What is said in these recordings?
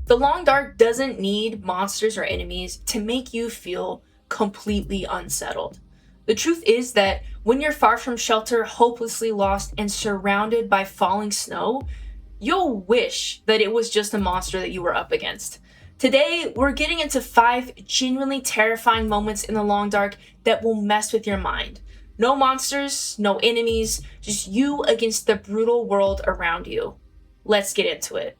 The Long Dark doesn't need monsters or enemies to make you feel completely unsettled. The truth is that when you're far from shelter, hopelessly lost, and surrounded by falling snow, you'll wish that it was just a monster that you were up against. Today, we're getting into 5 genuinely terrifying moments in the Long Dark that will mess with your mind. No monsters, no enemies, just you against the brutal world around you. Let's get into it.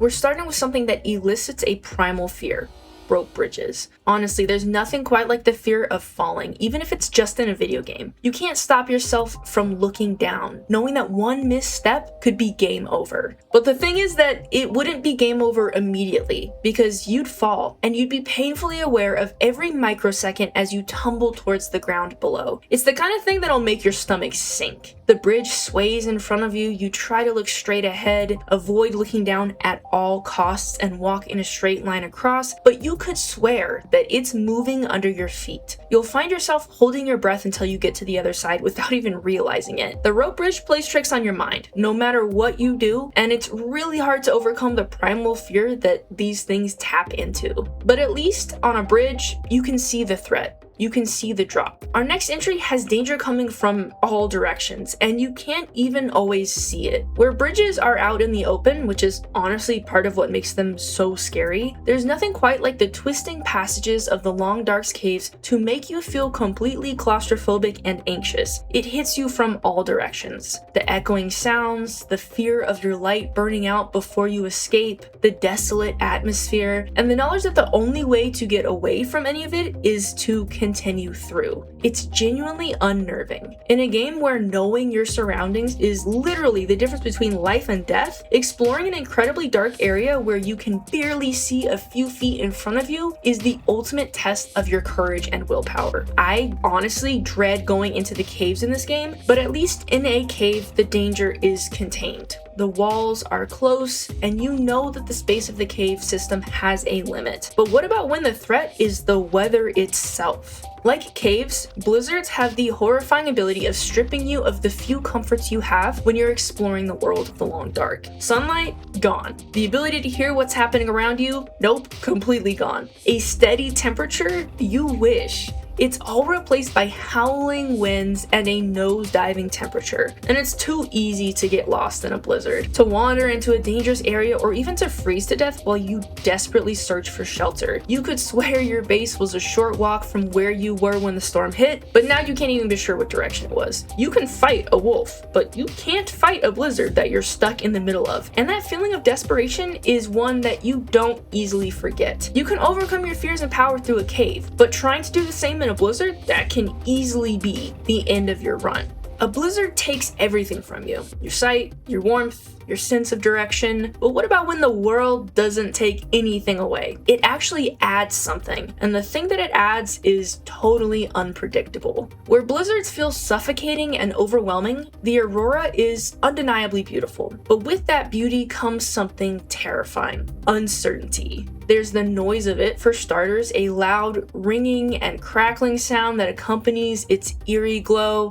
We're starting with something that elicits a primal fear. Rope bridges. Honestly, there's nothing quite like the fear of falling, even if it's just in a video game. You can't stop yourself from looking down, knowing that one misstep could be game over. But the thing is that it wouldn't be game over immediately, because you'd fall, and you'd be painfully aware of every microsecond as you tumble towards the ground below. It's the kind of thing that'll make your stomach sink. The bridge sways in front of you, you try to look straight ahead, avoid looking down at all costs, and walk in a straight line across, but you could swear that it's moving under your feet. You'll find yourself holding your breath until you get to the other side without even realizing it. The rope bridge plays tricks on your mind, no matter what you do, and it's really hard to overcome the primal fear that these things tap into. But at least on a bridge, you can see the threat. You can see the drop. Our next entry has danger coming from all directions, and you can't even always see it. Where bridges are out in the open, which is honestly part of what makes them so scary, there's nothing quite like the twisting passages of the Long Dark's caves to make you feel completely claustrophobic and anxious. It hits you from all directions. The echoing sounds, the fear of your light burning out before you escape, the desolate atmosphere, and the knowledge that the only way to get away from any of it is to continue through. It's genuinely unnerving. In a game where knowing your surroundings is literally the difference between life and death, exploring an incredibly dark area where you can barely see a few feet in front of you is the ultimate test of your courage and willpower. I honestly dread going into the caves in this game, but at least in a cave, the danger is contained. The walls are close, and you know that the space of the cave system has a limit. But what about when the threat is the weather itself? Like caves, blizzards have the horrifying ability of stripping you of the few comforts you have when you're exploring the world of the Long Dark. Sunlight? Gone. The ability to hear what's happening around you? Nope, completely gone. A steady temperature? You wish. It's all replaced by howling winds and a nose-diving temperature, and it's too easy to get lost in a blizzard, to wander into a dangerous area, or even to freeze to death while you desperately search for shelter. You could swear your base was a short walk from where you were when the storm hit, but now you can't even be sure what direction it was. You can fight a wolf, but you can't fight a blizzard that you're stuck in the middle of, and that feeling of desperation is one that you don't easily forget. You can overcome your fears and power through a cave, but trying to do the same in a blizzard, that can easily be the end of your run. A blizzard takes everything from you. Your sight, your warmth, your sense of direction. But what about when the world doesn't take anything away? It actually adds something, and the thing that it adds is totally unpredictable. Where blizzards feel suffocating and overwhelming, the Aurora is undeniably beautiful. But with that beauty comes something terrifying: uncertainty. There's the noise of it, for starters, a loud ringing and crackling sound that accompanies its eerie glow.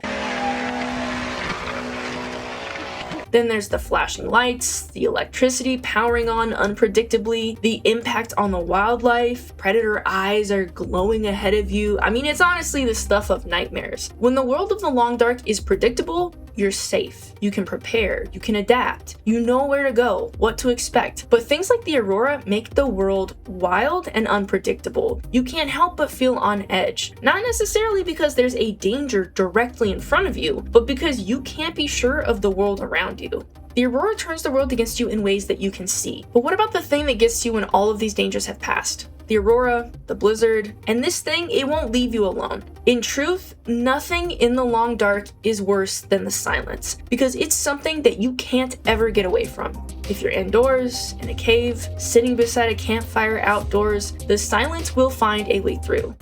Then there's the flashing lights, the electricity powering on unpredictably, the impact on the wildlife, predator eyes are glowing ahead of you. I mean, it's honestly the stuff of nightmares. When the world of the Long Dark is predictable, you're safe. You can prepare, you can adapt, you know where to go, what to expect. But things like the Aurora make the world wild and unpredictable. You can't help but feel on edge. Not necessarily because there's a danger directly in front of you, but because you can't be sure of the world around you. The Aurora turns the world against you in ways that you can see. But what about the thing that gets you when all of these dangers have passed? The Aurora, the blizzard, and this thing, it won't leave you alone. In truth, nothing in the Long Dark is worse than the silence, because it's something that you can't ever get away from. If you're indoors, in a cave, sitting beside a campfire outdoors, the silence will find a way through.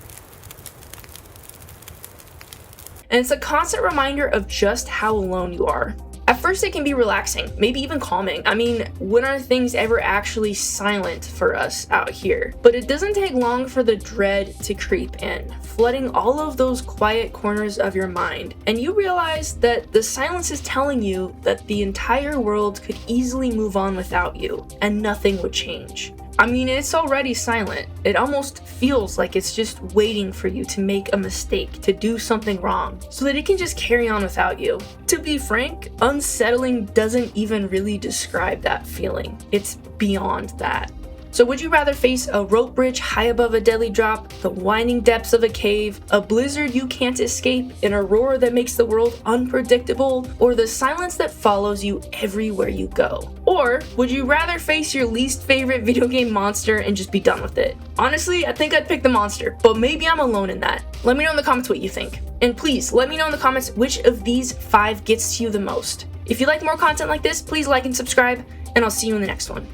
And it's a constant reminder of just how alone you are. At first it can be relaxing, maybe even calming. I mean, when are things ever actually silent for us out here? But it doesn't take long for the dread to creep in, flooding all of those quiet corners of your mind. And you realize that the silence is telling you that the entire world could easily move on without you, and nothing would change. I mean, it's already silent. It almost feels like it's just waiting for you to make a mistake, to do something wrong, so that it can just carry on without you. To be frank, unsettling doesn't even really describe that feeling. It's beyond that. So would you rather face a rope bridge high above a deadly drop, the winding depths of a cave, a blizzard you can't escape, an aurora that makes the world unpredictable, or the silence that follows you everywhere you go? Or would you rather face your least favorite video game monster and just be done with it? Honestly, I think I'd pick the monster, but maybe I'm alone in that. Let me know in the comments what you think. And please, let me know in the comments which of these 5 gets to you the most. If you like more content like this, please like and subscribe, and I'll see you in the next one.